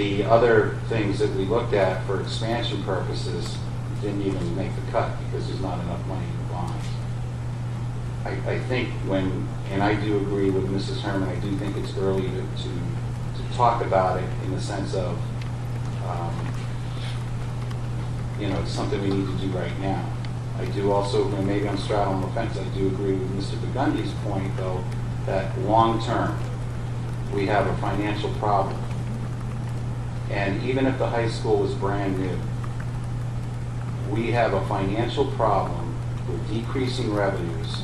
The other things that we looked at for expansion purposes didn't even make the cut because there's not enough money in the bonds. I think and I do agree with Mrs. Herman, I do think it's early to talk about it in the sense of, it's something we need to do right now. I do also, and maybe I'm straddling the fence, I do agree with Mr. Burgundy's point, though, that long-term, we have a financial problem. And even if the high school was brand new, we have a financial problem with decreasing revenues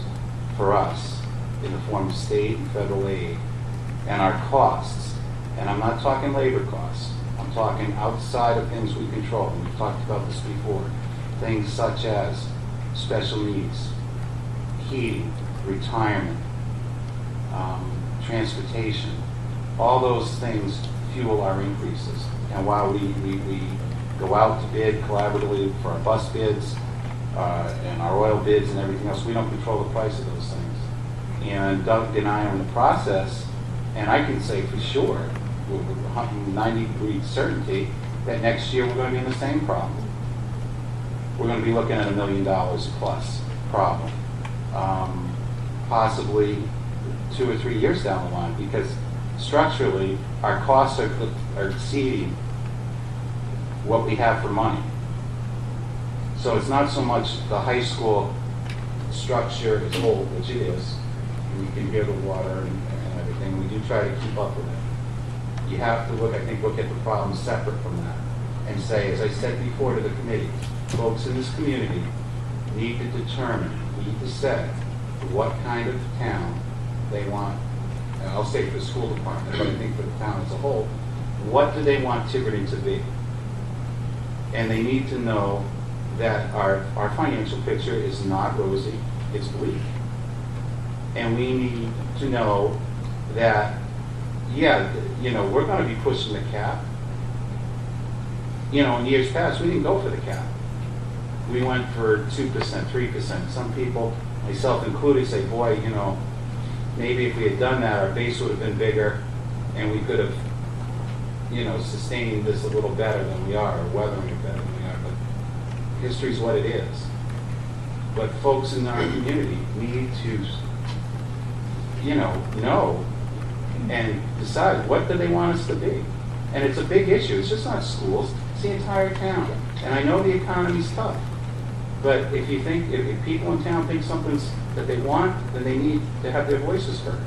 for us in the form of state and federal aid, and our costs, and I'm not talking labor costs, I'm talking outside of things we control, and we've talked about this before, things such as special needs, heating, retirement, transportation, all those things fuel our increases. And while we go out to bid collaboratively for our bus bids and our oil bids and everything else, we don't control the price of those things. And Doug and I are in the process, and I can say for sure, with 90-degree certainty, that next year we're going to be in the same problem. We're going to be looking at $1 million plus problem, possibly 2 or 3 years down the line, because structurally our costs are exceeding what we have for money. So it's not so much the high school structure as a whole, which it is, and you can hear the water and everything. We do try to keep up with it. You have to look at the problem separate from that and say, as I said before to the committee, folks in this community need to determine, need to say what kind of town they want, and I'll say for the school department, but I think for the town as a whole, what do they want Tiverton to be? And they need to know that our financial picture is not rosy, it's bleak. And we need to know that, we're going to be pushing the cap. In years past, we didn't go for the cap. We went for 2%, 3%. Some people, myself included, say, boy, maybe if we had done that, our base would have been bigger and we could have, sustained this a little better than we are, or weathering it better than we are. But history's what it is. But folks in our community need to, know and decide what do they want us to be. And it's a big issue. It's just not schools, it's the entire town. And I know the economy's tough. But if people in town think something's that they want, then they need to have their voices heard.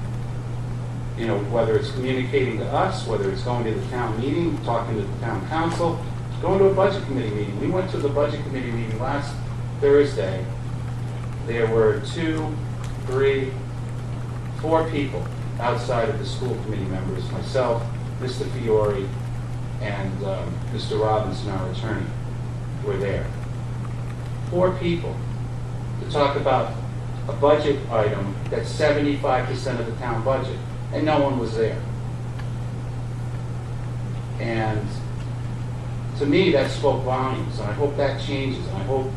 Whether it's communicating to us, whether it's going to the town meeting, talking to the town council, going to a budget committee meeting. We went to the budget committee meeting last Thursday. There were 2, 3, 4 people outside of the school committee members, myself, Mr. Fiore, and Mr. Robinson, our attorney, were there. 4 people to talk about a budget item that's 75% of the town budget, and no one was there. And to me, that spoke volumes, and I hope that changes. And I hope,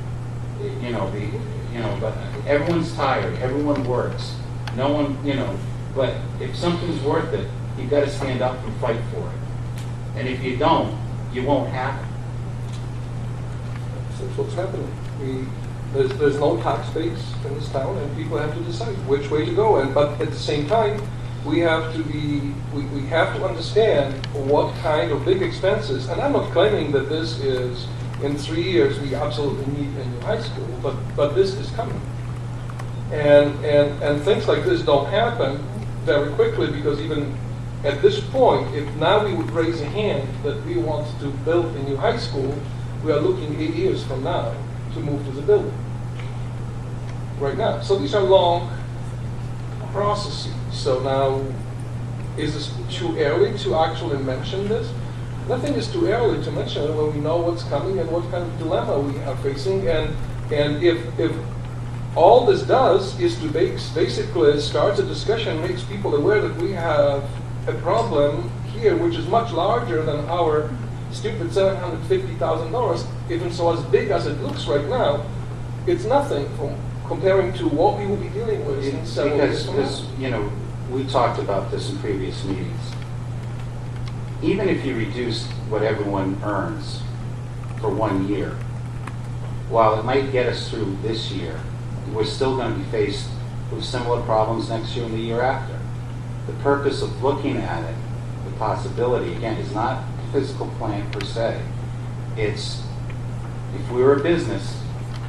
but everyone's tired, everyone works, no one, but if something's worth it, you've got to stand up and fight for it. And if you don't, you won't have it. That's what's happening. There's no tax base in this town, and people have to decide which way to go. But at the same time, we have to understand what kind of big expenses. And I'm not claiming that this is in 3 years we absolutely need a new high school, but this is coming. And things like this don't happen very quickly, because even at this point, if now we would raise a hand that we want to build a new high school, we are looking 8 years from now to move to the building. Right now. So these are long processes. So now, is this too early to actually mention this? Nothing is too early to mention it when we know what's coming and what kind of dilemma we are facing. And if all this does is to basically start a discussion, makes people aware that we have a problem here which is much larger than our stupid $750,000, even so as big as it looks right now, it's nothing comparing to what we will be dealing with in several years from now. We talked about this in previous meetings. even if you reduce what everyone earns for 1 year, while it might get us through this year, we're still going to be faced with similar problems next year and the year after. The purpose of looking at it, the possibility, again, is not a fiscal plan per se. It's, if we were a business,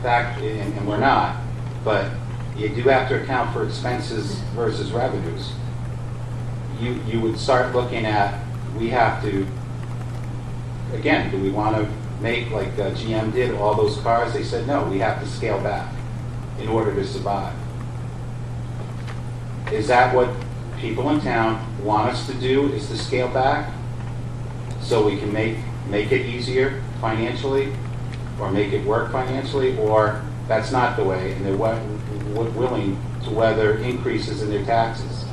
and we're not, but you do have to account for expenses versus revenues, you would start looking at, we have to, again, do we want to make, like GM did, all those cars? They said, no, we have to scale back in order to survive. Is that what people in town want us to do, is to scale back so we can make it easier financially or make it work financially, or that's not the way and they're willing to weather increases in their taxes?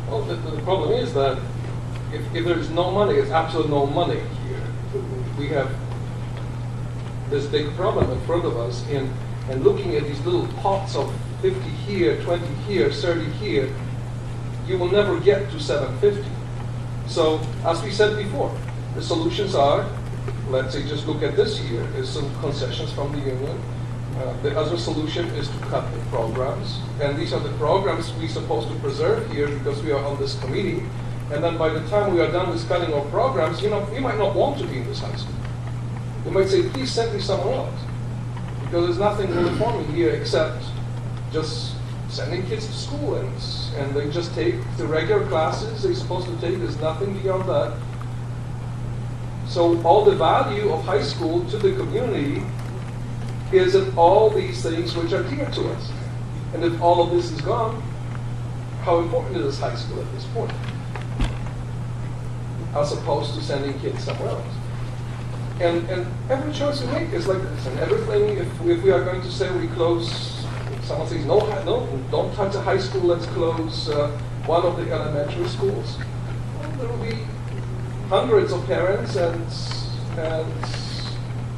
Well, the problem is that if there's no money, it's absolutely no money here. We have this big problem in front of us, and looking at these little pots of 50 here, 20 here, 30 here, you will never get to 750. So, as we said before, the solutions are, let's say, just look at this year, is some concessions from the union. The other solution is to cut the programs, and these are the programs we're supposed to preserve here because we are on this committee. And then by the time we are done with cutting our programs, you might not want to be in this high school. You might say, please send me somewhere else, because there's nothing really for me here except just sending kids to school, and they just take the regular classes they're supposed to take. There's nothing beyond that. So all the value of high school to the community is in all these things which are dear to us. And if all of this is gone, how important is high school at this point? As opposed to sending kids somewhere else. And every choice we make is like this. And everything, if we are going to say we close, someone says, no, don't touch a high school, let's close one of the elementary schools. Well, there will be hundreds of parents and a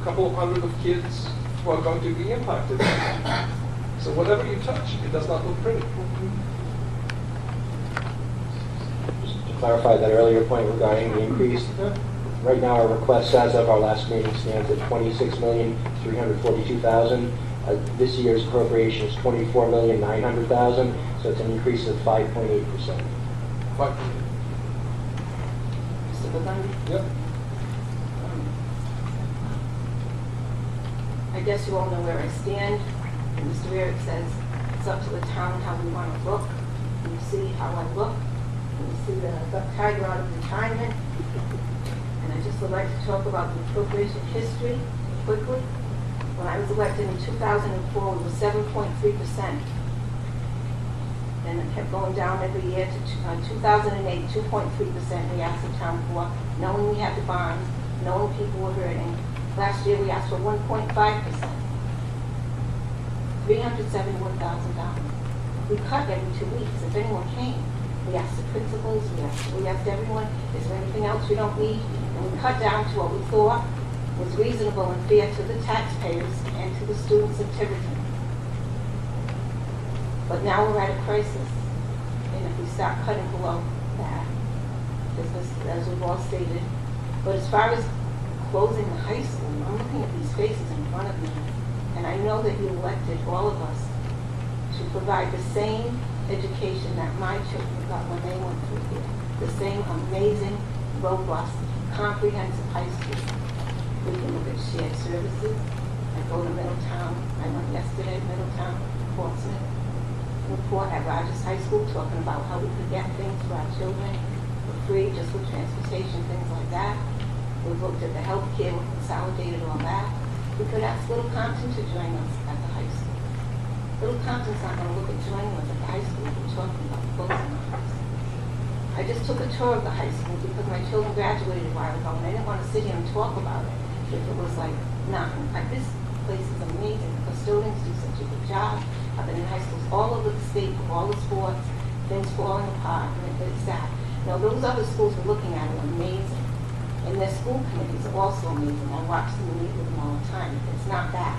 couple of hundred of kids who are going to be impacted. So whatever you touch, it does not look pretty. Just to clarify that earlier point regarding the increase, right now our request as of our last meeting stands at $26,342,000. This year's appropriation is $24,900,000, so it's an increase of 5.8%. 5.8. Yep. I guess you all know where I stand. Mr. Eric says it's up to the town how we want to look. You see how I look. You see the tiger out of retirement. And I just would like to talk about the appropriation history quickly. When I was elected in 2004, we were 7.3%. And it kept going down every year to 2008, 2.3% we asked the town for, knowing we had the bonds, knowing people were hurting. Last year we asked for 1.5%, $371,000. We cut every 2 weeks. If anyone came, we asked the principals, we asked everyone, is there anything else we don't need? And we cut down to what we thought was reasonable and fair to the taxpayers and to the students in Tiverton. But now we're at a crisis, and if we start cutting below that, as we've all stated. But as far as closing the high school, I'm looking at these faces in front of me, and I know that you elected all of us to provide the same education that my children got when they went through here, the same amazing, robust, comprehensive high school. We can look at shared services. I go to Middletown. I went yesterday to Middletown, Portsmouth. Report at Rogers High School talking about how we could get things for our children for free, just with transportation, things like that. We've looked at the health care, we've consolidated all that. We could ask Little Compton to join us at the high school. Little Compton's not going to look at joining us at the high school. We're talking about closing the high school. I just took a tour of the high school because my children graduated a while ago, and I didn't want to sit here and talk about it if it was like nothing. Like, this place is amazing. The custodians do such a good job. I've been in high schools all over the state for all the sports, things falling apart, and it's sad. Now, those other schools we're looking at are amazing. And their school committees are also amazing. I watch them and meet with them all the time. It's not that.